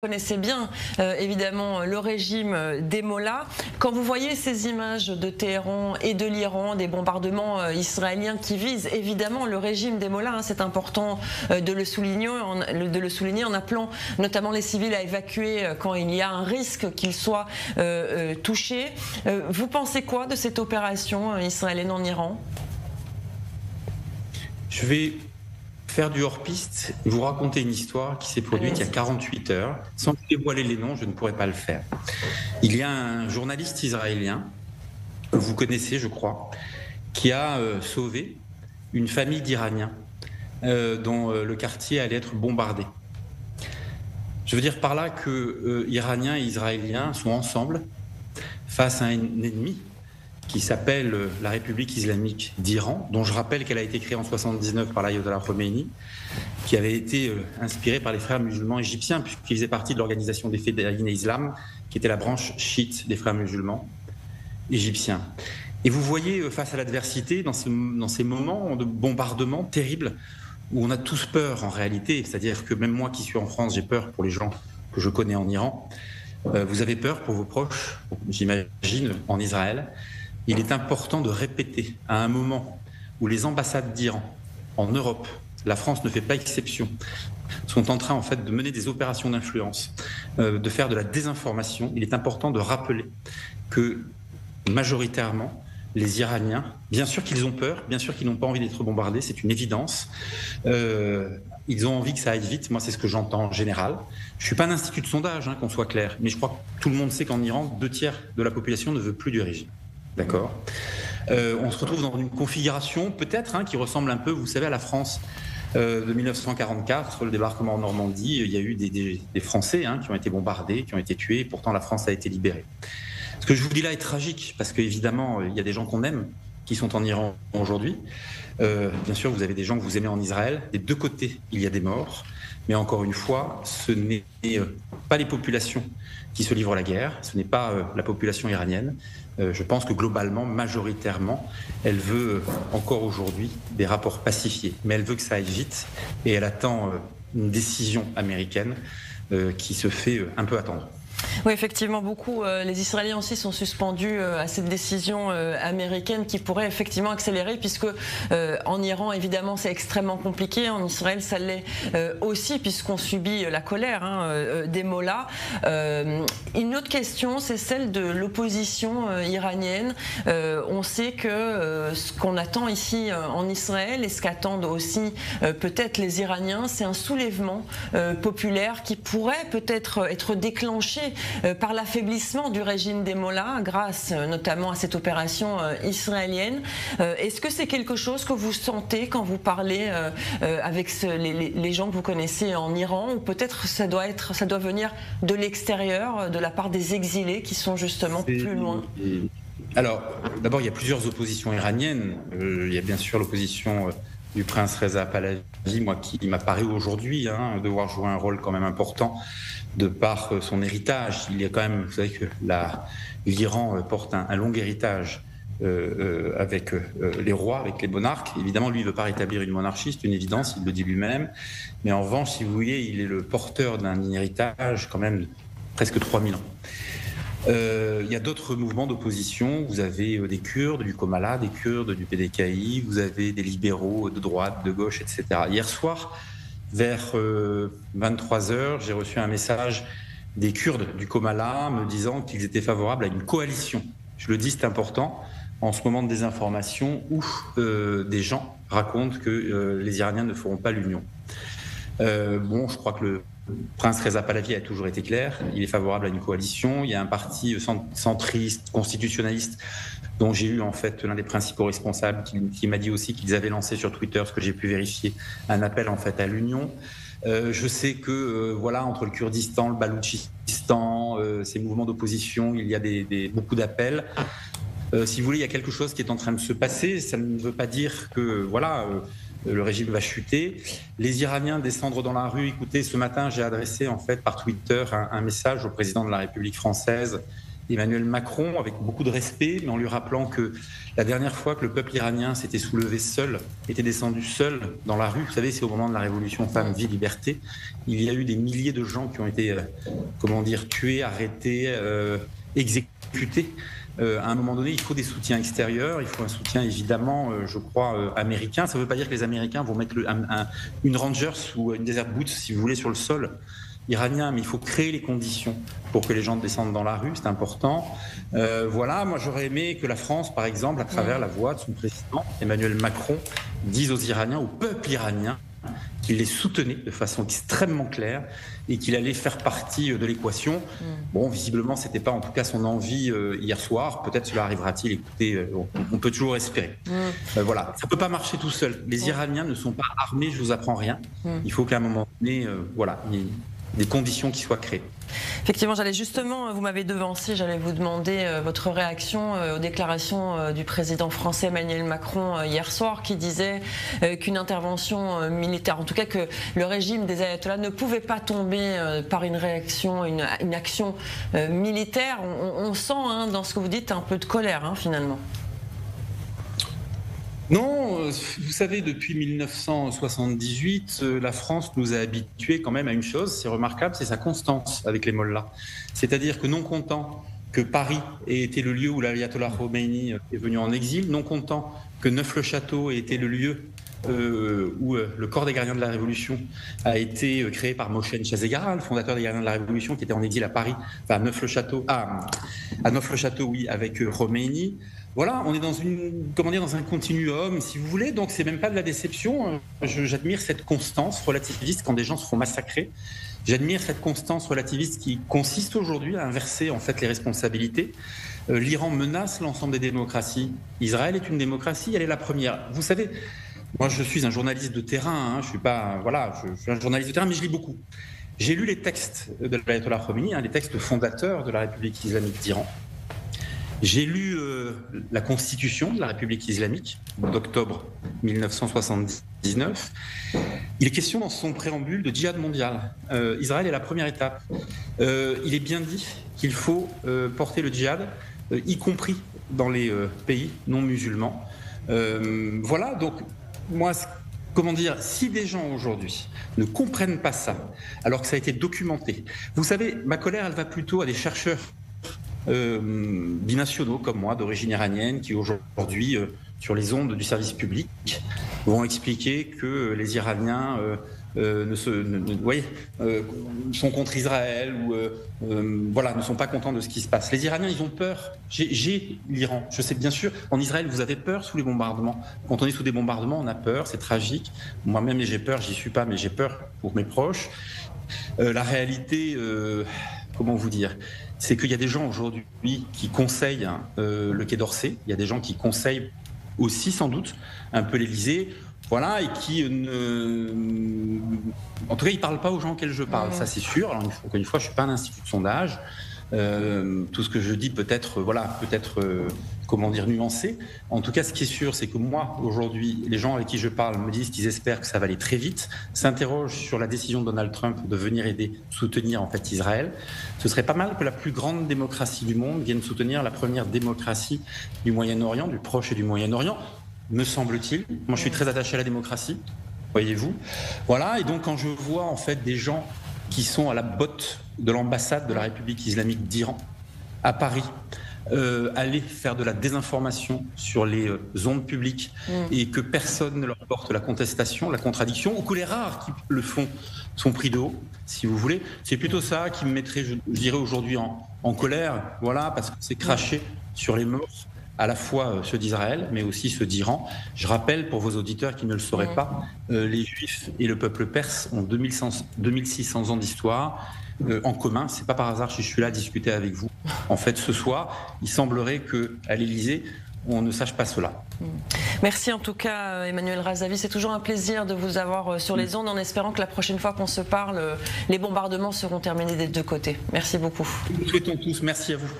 Connaissez bien évidemment le régime des Mollahs. Quand vous voyez ces images de Téhéran et de l'Iran, des bombardements israéliens qui visent évidemment le régime des Mollahs, c'est important de le souligner en appelant notamment les civils à évacuer quand il y a un risque qu'ils soient touchés. Vous pensez quoi de cette opération israélienne en Iran ? Je vais faire du hors-piste et vous raconter une histoire qui s'est produite il y a 48 heures. Sans dévoiler les noms, je ne pourrais pas le faire. Il y a un journaliste israélien, que vous connaissez, je crois, qui a sauvé une famille d'Iraniens dont le quartier allait être bombardé. Je veux dire par là que Iraniens et Israéliens sont ensemble face à un ennemi qui s'appelle la République islamique d'Iran, dont je rappelle qu'elle a été créée en 1979 par l'Ayatollah Khomeini, qui avait été inspirée par les frères musulmans égyptiens, puisqu'ils faisaient partie de l'organisation des Fédérines et Islam, qui était la branche chiite des frères musulmans égyptiens. Et vous voyez, face à l'adversité, dans ces moments de bombardement terribles, où on a tous peur en réalité, c'est-à-dire que même moi qui suis en France, j'ai peur pour les gens que je connais en Iran, vous avez peur pour vos proches, j'imagine, en Israël. Il est important de répéter à un moment où les ambassades d'Iran en Europe, la France ne fait pas exception, sont en train en fait de mener des opérations d'influence, de faire de la désinformation. Il est important de rappeler que majoritairement les Iraniens, bien sûr qu'ils ont peur, bien sûr qu'ils n'ont pas envie d'être bombardés, c'est une évidence. Ils ont envie que ça aille vite, moi c'est ce que j'entends en général. Je ne suis pas un institut de sondage, qu'on soit clair, mais je crois que tout le monde sait qu'en Iran, 2/3 de la population ne veut plus du régime. D'accord. On se retrouve dans une configuration peut-être qui ressemble un peu, vous savez, à la France de 1944, le débarquement en Normandie. Il y a eu des Français qui ont été bombardés, qui ont été tués, et pourtant la France a été libérée. Ce que je vous dis là est tragique, parce qu'évidemment, il y a des gens qu'on aime qui sont en Iran aujourd'hui. Bien sûr, vous avez des gens que vous aimez en Israël. Des deux côtés, il y a des morts. Mais encore une fois, ce n'est pas les populations qui se livrent la guerre, ce n'est pas la population iranienne. Je pense que globalement, majoritairement, elle veut encore aujourd'hui des rapports pacifiés. Mais elle veut que ça aille vite et elle attend une décision américaine qui se fait un peu attendre. Oui, effectivement, beaucoup. Les Israéliens aussi sont suspendus à cette décision américaine qui pourrait effectivement accélérer, puisque en Iran, évidemment, c'est extrêmement compliqué. En Israël, ça l'est aussi, puisqu'on subit la colère des Mollahs. Une autre question, c'est celle de l'opposition iranienne. On sait que ce qu'on attend ici en Israël et ce qu'attendent aussi peut-être les Iraniens, c'est un soulèvement populaire qui pourrait peut-être être déclenché par l'affaiblissement du régime des Mollahs grâce notamment à cette opération israélienne. Est-ce que c'est quelque chose que vous sentez quand vous parlez avec les gens que vous connaissez en Iran, ou peut-être ça doit venir de l'extérieur, de la part des exilés qui sont justement plus loin? Alors, d'abord, il y a plusieurs oppositions iraniennes. Il y a bien sûr l'opposition du prince Reza Pahlavi, qui m'apparaît aujourd'hui devoir jouer un rôle quand même important de par son héritage. Il y a quand même, vous savez que l'Iran porte un long héritage avec les rois, avec les monarques. Évidemment, lui, il ne veut pas rétablir une monarchie, c'est une évidence, il le dit lui-même. Mais en revanche, si vous voulez, il est le porteur d'un héritage quand même de presque 3000 ans. Il y a d'autres mouvements d'opposition. Vous avez des Kurdes du Comala, des Kurdes du PDKI, vous avez des libéraux de droite, de gauche, etc. Hier soir, vers 23h, j'ai reçu un message des Kurdes du Comala me disant qu'ils étaient favorables à une coalition. Je le dis, c'est important, en ce moment de désinformation où des gens racontent que les Iraniens ne feront pas l'union. Je crois que le prince Reza Pahlavi a toujours été clair, il est favorable à une coalition. Il y a un parti centriste, constitutionnaliste, dont j'ai eu en fait l'un des principaux responsables qui m'a dit aussi qu'ils avaient lancé sur Twitter, ce que j'ai pu vérifier, un appel en fait à l'union. Je sais que entre le Kurdistan, le Baloutchistan, ces mouvements d'opposition, il y a beaucoup d'appels. Si vous voulez, il y a quelque chose qui est en train de se passer. Ça ne veut pas dire que le régime va chuter. Les Iraniens descendre dans la rue. Écoutez, ce matin, j'ai adressé en fait par Twitter un message au président de la République française Emmanuel Macron avec beaucoup de respect, mais en lui rappelant que la dernière fois que le peuple iranien s'était soulevé seul, était descendu seul dans la rue, vous savez, c'est au moment de la révolution Femmes, Vie, Liberté, il y a eu des milliers de gens qui ont été, tués, arrêtés, exécutés. À un moment donné, il faut des soutiens extérieurs, il faut un soutien évidemment, je crois, américain. Ça ne veut pas dire que les Américains vont mettre une Rangers ou une Desert Boots, si vous voulez, sur le sol iranien, mais il faut créer les conditions pour que les gens descendent dans la rue, c'est important. Voilà, moi j'aurais aimé que la France, par exemple, à travers la voix de son président, Emmanuel Macron, dise aux Iraniens, au peuple iranien, qu'il les soutenait de façon extrêmement claire et qu'il allait faire partie de l'équation. Bon, visiblement, ce n'était pas en tout cas son envie hier soir. Peut-être cela arrivera-t-il. Écoutez, on peut toujours espérer. Voilà, ça ne peut pas marcher tout seul. Les Iraniens ne sont pas armés, je ne vous apprends rien. Il faut qu'à un moment donné, voilà, il y ait des conditions qui soient créées. Effectivement, j'allais justement, vous m'avez devancé, j'allais vous demander votre réaction aux déclarations du président français Emmanuel Macron hier soir, qui disait qu'une intervention militaire, en tout cas que le régime des ayatollahs ne pouvait pas tomber par une réaction, une action militaire. On sent dans ce que vous dites un peu de colère finalement. Non, vous savez, depuis 1978, la France nous a habitués quand même à une chose, c'est remarquable, c'est sa constance avec les mollahs. C'est-à-dire que non content que Paris ait été le lieu où l'ayatollah Khomeini est venu en exil, non content que Neuf-le-Château ait été le lieu où le corps des gardiens de la Révolution a été créé par Mohsen Chazegara, le fondateur des gardiens de la Révolution, qui était en exil à Paris, enfin à Neuf-le-Château, oui, avec Khomeini. Voilà, on est dans un continuum, si vous voulez, donc c'est même pas de la déception. J'admire cette constance relativiste quand des gens se font massacrer. J'admire cette constance relativiste qui consiste aujourd'hui à inverser en fait les responsabilités. L'Iran menace l'ensemble des démocraties. Israël est une démocratie, elle est la première. Vous savez, moi je suis un journaliste de terrain, je suis un journaliste de terrain, mais je lis beaucoup. J'ai lu les textes de l'ayatollah Khomeini, les textes fondateurs de la République islamique d'Iran. J'ai lu la constitution de la République islamique d'octobre 1979. Il est question dans son préambule de djihad mondial. Israël est la première étape. Il est bien dit qu'il faut porter le djihad, y compris dans les pays non musulmans. Voilà, donc moi, comment dire, si des gens aujourd'hui ne comprennent pas ça, alors que ça a été documenté, vous savez, ma colère, elle va plutôt à des chercheurs binationaux comme moi, d'origine iranienne, qui aujourd'hui, sur les ondes du service public, vont expliquer que les Iraniens sont contre Israël ou ne sont pas contents de ce qui se passe. Les Iraniens, ils ont peur. J'ai l'Iran. Je sais bien sûr, en Israël, vous avez peur sous les bombardements. Quand on est sous des bombardements, on a peur, c'est tragique. Moi-même, j'ai peur, j'y suis pas, mais j'ai peur pour mes proches. La réalité, comment vous dire, c'est qu'il y a des gens aujourd'hui qui conseillent le Quai d'Orsay. Il y a des gens qui conseillent aussi, sans doute, un peu l'Élysée. Voilà, et qui en tout cas, ils ne parlent pas aux gens auxquels je parle, ça c'est sûr. Alors, encore une fois, je ne suis pas un institut de sondage. Tout ce que je dis peut être nuancé. En tout cas, ce qui est sûr, c'est que moi, aujourd'hui, les gens avec qui je parle me disent qu'ils espèrent que ça va aller très vite, s'interrogent sur la décision de Donald Trump de venir soutenir en fait Israël. Ce serait pas mal que la plus grande démocratie du monde vienne soutenir la première démocratie du Moyen-Orient, du Proche et du Moyen-Orient, me semble-t-il. Moi, je suis très attaché à la démocratie, voyez-vous. Voilà, et donc quand je vois en fait des gens qui sont à la botte de l'ambassade de la République islamique d'Iran à Paris, aller faire de la désinformation sur les ondes publiques et que personne ne leur porte la contestation, la contradiction, ou que les rares qui le font sont pris de haut, si vous voulez. C'est plutôt ça qui me mettrait, je dirais, aujourd'hui en colère, voilà, parce que c'est cracher sur les morts, à la fois ceux d'Israël, mais aussi ceux d'Iran. Je rappelle, pour vos auditeurs qui ne le sauraient pas, les Juifs et le peuple perse ont 2600 ans d'histoire en commun. C'est pas par hasard si je suis là à discuter avec vous. En fait, ce soir, il semblerait qu'à l'Élysée, on ne sache pas cela. Merci en tout cas Emmanuel Razavi, c'est toujours un plaisir de vous avoir sur les ondes en espérant que la prochaine fois qu'on se parle, les bombardements seront terminés des deux côtés. Merci beaucoup. Nous souhaitons tous, merci à vous.